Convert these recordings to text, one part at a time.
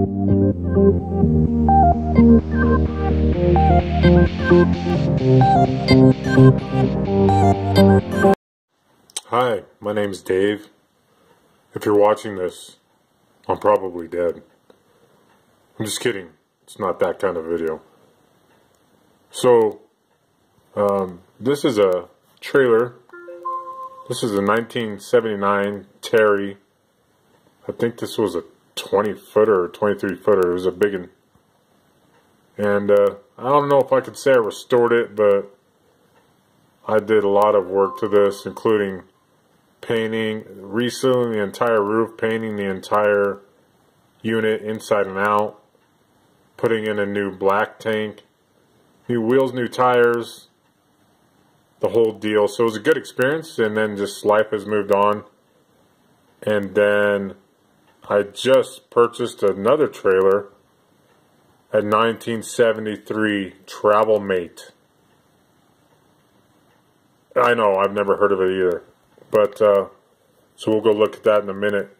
Hi, my name's Dave. If you're watching this, I'm probably dead. I'm just kidding. It's not that kind of video. So, this is a trailer. This is a 1979 Terry. I think this was a 20-footer or 23-footer. It was a big one. And I don't know if I could say I restored it, but I did a lot of work to this, including painting, resealing the entire roof, painting the entire unit inside and out, putting in a new black tank, new wheels, new tires, the whole deal. So it was a good experience, and then just life has moved on. And then I just purchased another trailer, a 1973 Travel Mate. I know, I've never heard of it either. But, so we'll go look at that in a minute.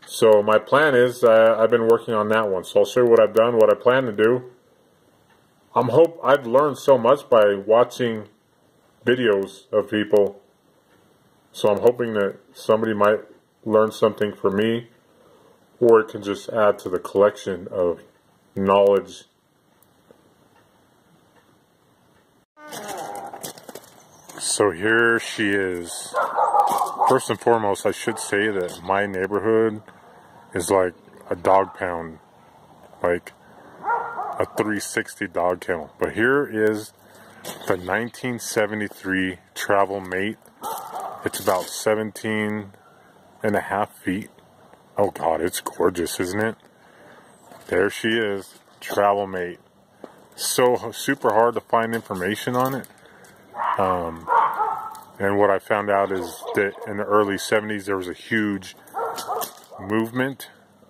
So my plan is, I've been working on that one. So I'll show you what I've done, what I plan to do. I've learned so much by watching videos of people. So I'm hoping that somebody might learn something from me, or it can just add to the collection of knowledge. So here she is. First and foremost, I should say that my neighborhood is like a dog pound, like a 360 dog kennel. But here is the 1973 Travel Mate. It's about 17.5 feet. Oh God, it's gorgeous, isn't it? There she is, Travel Mate. So super hard to find information on it. And what I found out is that in the early 70s there was a huge movement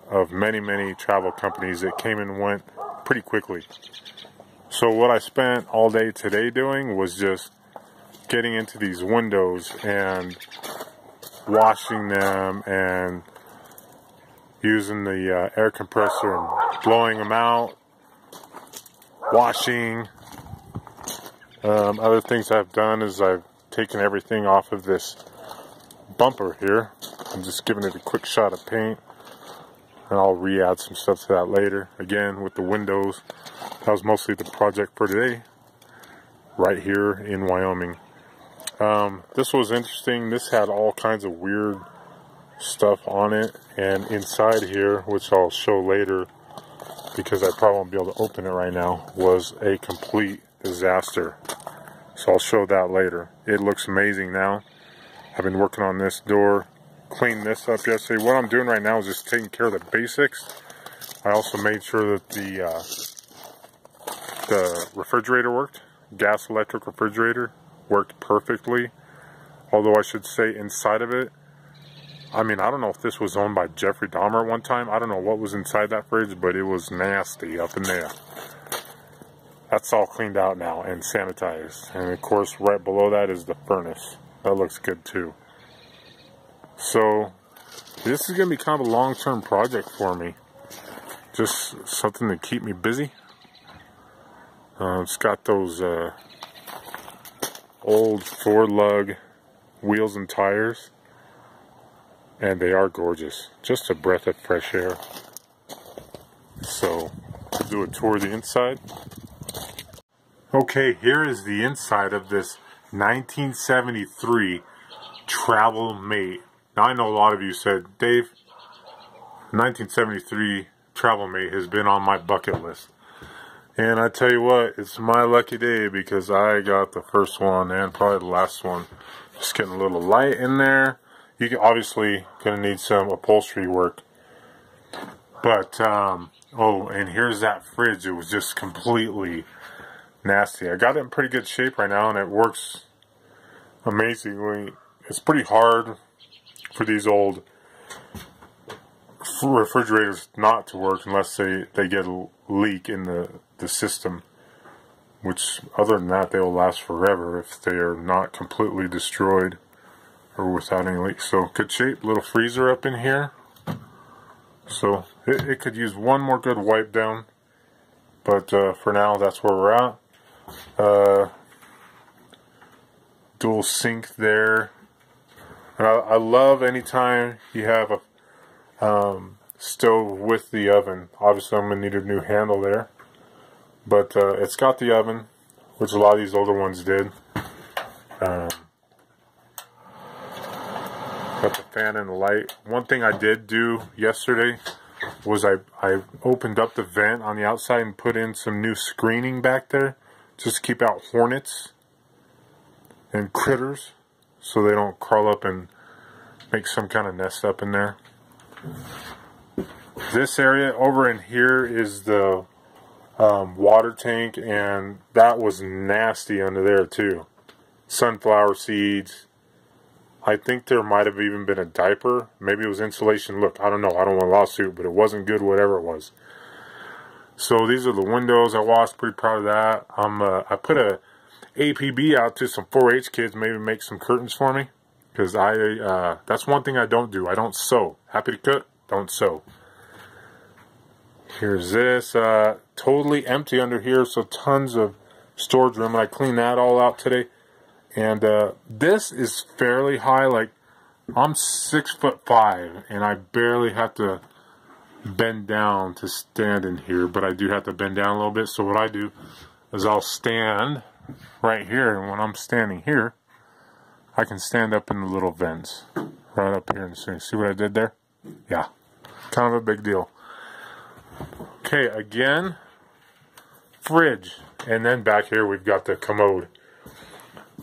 of many travel companies that came and went pretty quickly. So what I spent all day today doing was just getting into these windows and washing them and using the air compressor and blowing them out, washing. Other things I've done is I've taken everything off of this bumper here. I'm just giving it a quick shot of paint, and I'll re-add some stuff to that later. Again, with the windows, that was mostly the project for today, right here in Wyoming. This was interesting. This had all kinds of weird stuff on it, and inside here, which I'll show later because I probably won't be able to open it right now, was a complete disaster. So I'll show that later. It looks amazing now. I've been working on this door, cleaned this up yesterday. What I'm doing right now is just taking care of the basics. I also made sure that the refrigerator worked. Gas electric refrigerator worked perfectly. Although I should say inside of it, I mean, I don't know if this was owned by Jeffrey Dahmer at one time. I don't know what was inside that fridge, but it was nasty up in there. That's all cleaned out now and sanitized. And of course, right below that is the furnace. That looks good too. So, this is going to be kind of a long-term project for me. Just something to keep me busy. It's got those old Ford lug wheels and tires. And they are gorgeous. Just a breath of fresh air. So, we'll do a tour of the inside. Okay, here is the inside of this 1973 Travel Mate. Now I know a lot of you said, Dave, 1973 Travel Mate has been on my bucket list. And I tell you what, it's my lucky day because I got the first one and probably the last one. Just getting a little light in there. You can obviously gonna need some upholstery work. But, oh, and here's that fridge. It was just completely nasty. I got it in pretty good shape right now and it works amazingly. It's pretty hard for these old refrigerators not to work unless they get a leak in the system, which other than that they will last forever if they are not completely destroyed or without any leaks. So good shape. Little freezer up in here. So It could use one more good wipe down, but for now that's where we're at. Dual sink there. And I love anytime you have a stove with the oven. Obviously I'm going to need a new handle there, but it's got the oven, which a lot of these older ones did. Got the fan and the light. One thing I did do yesterday was I opened up the vent on the outside and put in some new screening back there just to keep out hornets and critters so they don't crawl up and make some kind of nest up in there. This area over in here is the water tank, and that was nasty under there too. Sunflower seeds. I think there might have even been a diaper. Maybe it was insulation. Look, I don't know. I don't want a lawsuit, but it wasn't good, whatever it was. So these are the windows I washed. Pretty proud of that. I put a APB out to some 4-H kids, maybe make some curtains for me, because that's one thing I don't do. I don't sew. Happy to cook, don't sew. Here's this. Totally empty under here, so tons of storage room. I cleaned that all out today. And this is fairly high. Like, I'm 6'5", and I barely have to bend down to stand in here, but I do have to bend down a little bit. So what I do is I'll stand right here, and when I'm standing here, I can stand up in the little vents right up here and see what I did there? Yeah, kind of a big deal. Okay, again, fridge, and then back here we've got the commode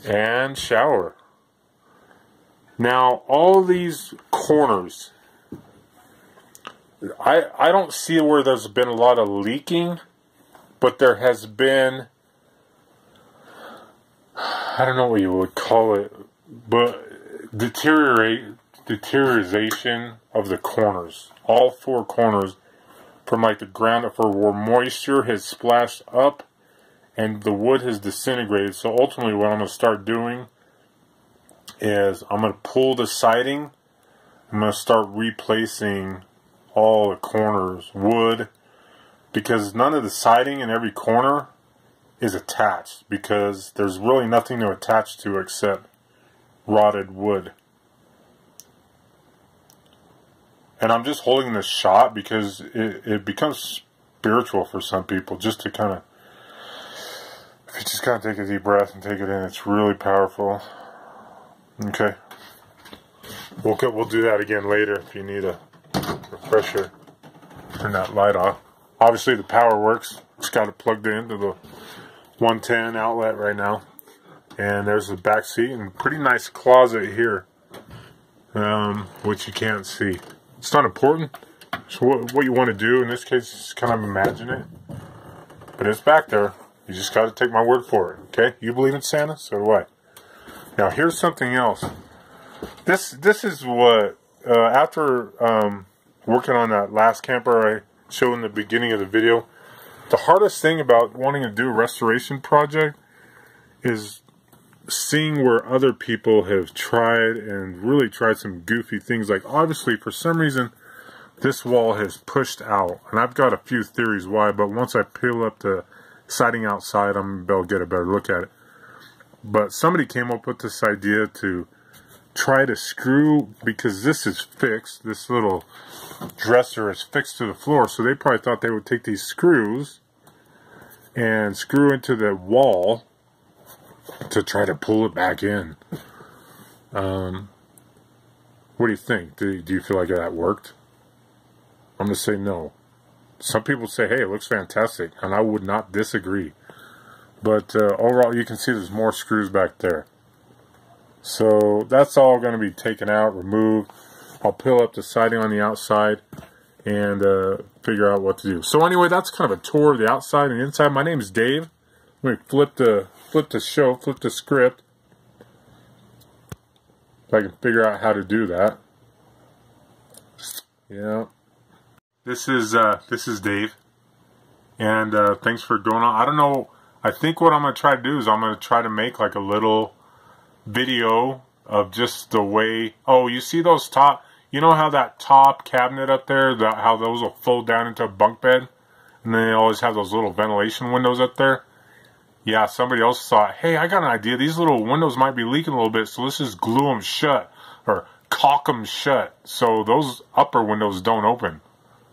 and shower. Now all these corners, I don't see where there's been a lot of leaking, but there has been, I don't know what you would call it, but deterioration of the corners. All four corners, from like the ground up, for where moisture has splashed up and the wood has disintegrated. So ultimately what I'm going to start doing is I'm going to pull the siding. I'm going to start replacing all the corners wood, because none of the siding in every corner is attached, because there's really nothing to attach to except rotted wood. And I'm just holding this shot because it becomes spiritual for some people, just to kind of, if you just kind of take a deep breath and take it in, it's really powerful. Okay. We'll do that again later if you need a refresher. Turn that light off. Obviously the power works. It's got it plugged into the 110 outlet right now. And there's the back seat, and pretty nice closet here, which you can't see. It's not important. So what you want to do in this case is kind of imagine it. But it's back there. You just got to take my word for it, okay? You believe in Santa? So do I. Now here's something else. This is what, after working on that last camper I showed in the beginning of the video, the hardest thing about wanting to do a restoration project is seeing where other people have tried and really tried some goofy things. Like, obviously for some reason this wall has pushed out, and I've got a few theories why, but once I peel up the siding outside, I'm going to be able to get a better look at it. But somebody came up with this idea to try to screw, because this is fixed, this little dresser is fixed to the floor, so they probably thought they would take these screws and screw into the wall to try to pull it back in. What do you think? Do you feel like that worked? I'm going to say no. Some people say, hey, it looks fantastic, and I would not disagree. But overall, you can see there's more screws back there. So that's all going to be taken out, removed. I'll peel up the siding on the outside and figure out what to do. So anyway, that's kind of a tour of the outside and inside. My name is Dave. Let me flip the script, if I can figure out how to do that. Yeah. This is Dave, and thanks for going on. I don't know. I think what I'm going to try to do is I'm going to try to make like a little video of just the way. Oh, you see those top? you know how that top cabinet up there, how those will fold down into a bunk bed? And then they always have those little ventilation windows up there. Yeah, somebody else thought, hey, I got an idea. These little windows might be leaking a little bit, so let's just glue them shut or caulk them shut so those upper windows don't open.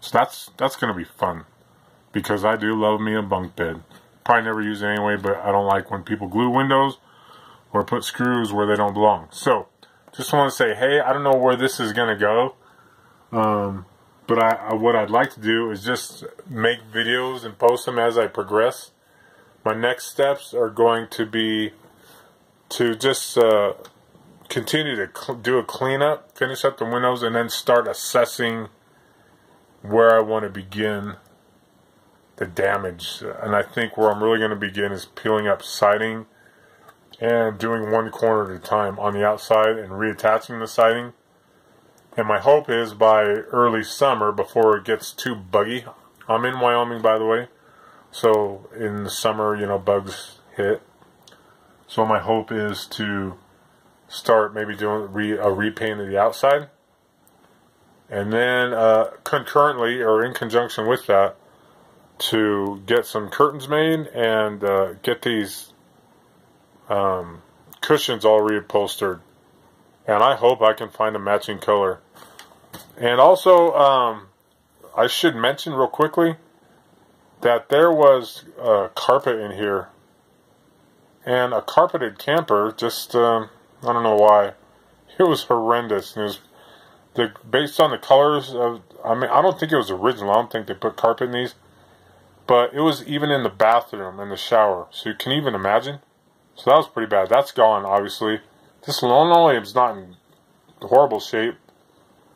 So that's going to be fun because I do love me a bunk bed. Probably never use it anyway, but I don't like when people glue windows or put screws where they don't belong. So just want to say, hey, I don't know where this is going to go. But what I'd like to do is just make videos and post them as I progress. My next steps are going to be to just continue to do a cleanup, finish up the windows, and then start assessing where I want to begin the damage. And I think where I'm really going to begin is peeling up siding and doing one corner at a time on the outside and reattaching the siding. And my hope is by early summer, before it gets too buggy. I'm in Wyoming, by the way. So in the summer, you know, bugs hit. So my hope is to start maybe doing a repaint of the outside. And then concurrently, or in conjunction with that, to get some curtains made and get these cushions all reupholstered. And I hope I can find a matching color. And also, I should mention real quickly that there was carpet in here. And a carpeted camper, just, I don't know why. It was horrendous. It was, based on the colors of, I mean, I don't think it was original. I don't think they put carpet in these. But it was even in the bathroom and the shower. So you can even imagine. So that was pretty bad. That's gone, obviously. This linoleum's not in horrible shape.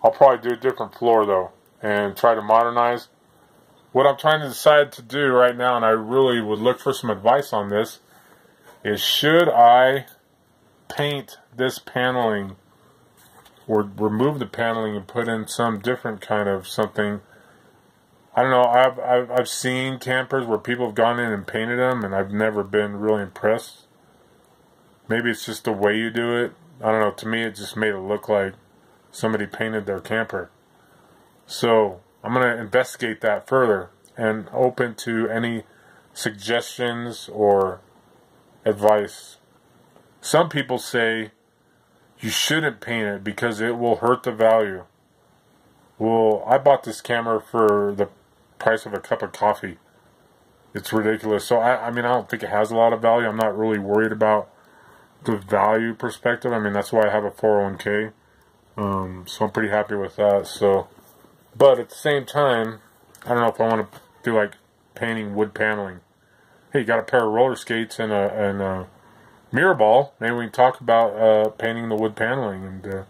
I'll probably do a different floor, though, and try to modernize. What I'm trying to decide to do right now, and I really would look for some advice on this, is should I paint this paneling or remove the paneling and put in some different kind of something. I don't know. I've seen campers where people have gone in and painted them, and I've never been really impressed. Maybe it's just the way you do it. I don't know. To me, it just made it look like somebody painted their camper. So I'm going to investigate that further and open to any suggestions or advice. Some people say you shouldn't paint it because it will hurt the value. Well, I bought this camera for the price of a cup of coffee. It's ridiculous. So I mean, I don't think it has a lot of value. I'm not really worried about the value perspective. I mean, that's why I have a 401k. So I'm pretty happy with that. So, but at the same time, I don't know if I want to do like painting wood paneling. Hey, you got a pair of roller skates and a mirror ball. Maybe we can talk about painting the wood paneling and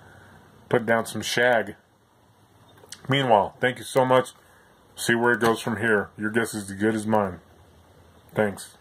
putting down some shag. Meanwhile, thank you so much. See where it goes from here. Your guess is as good as mine. Thanks.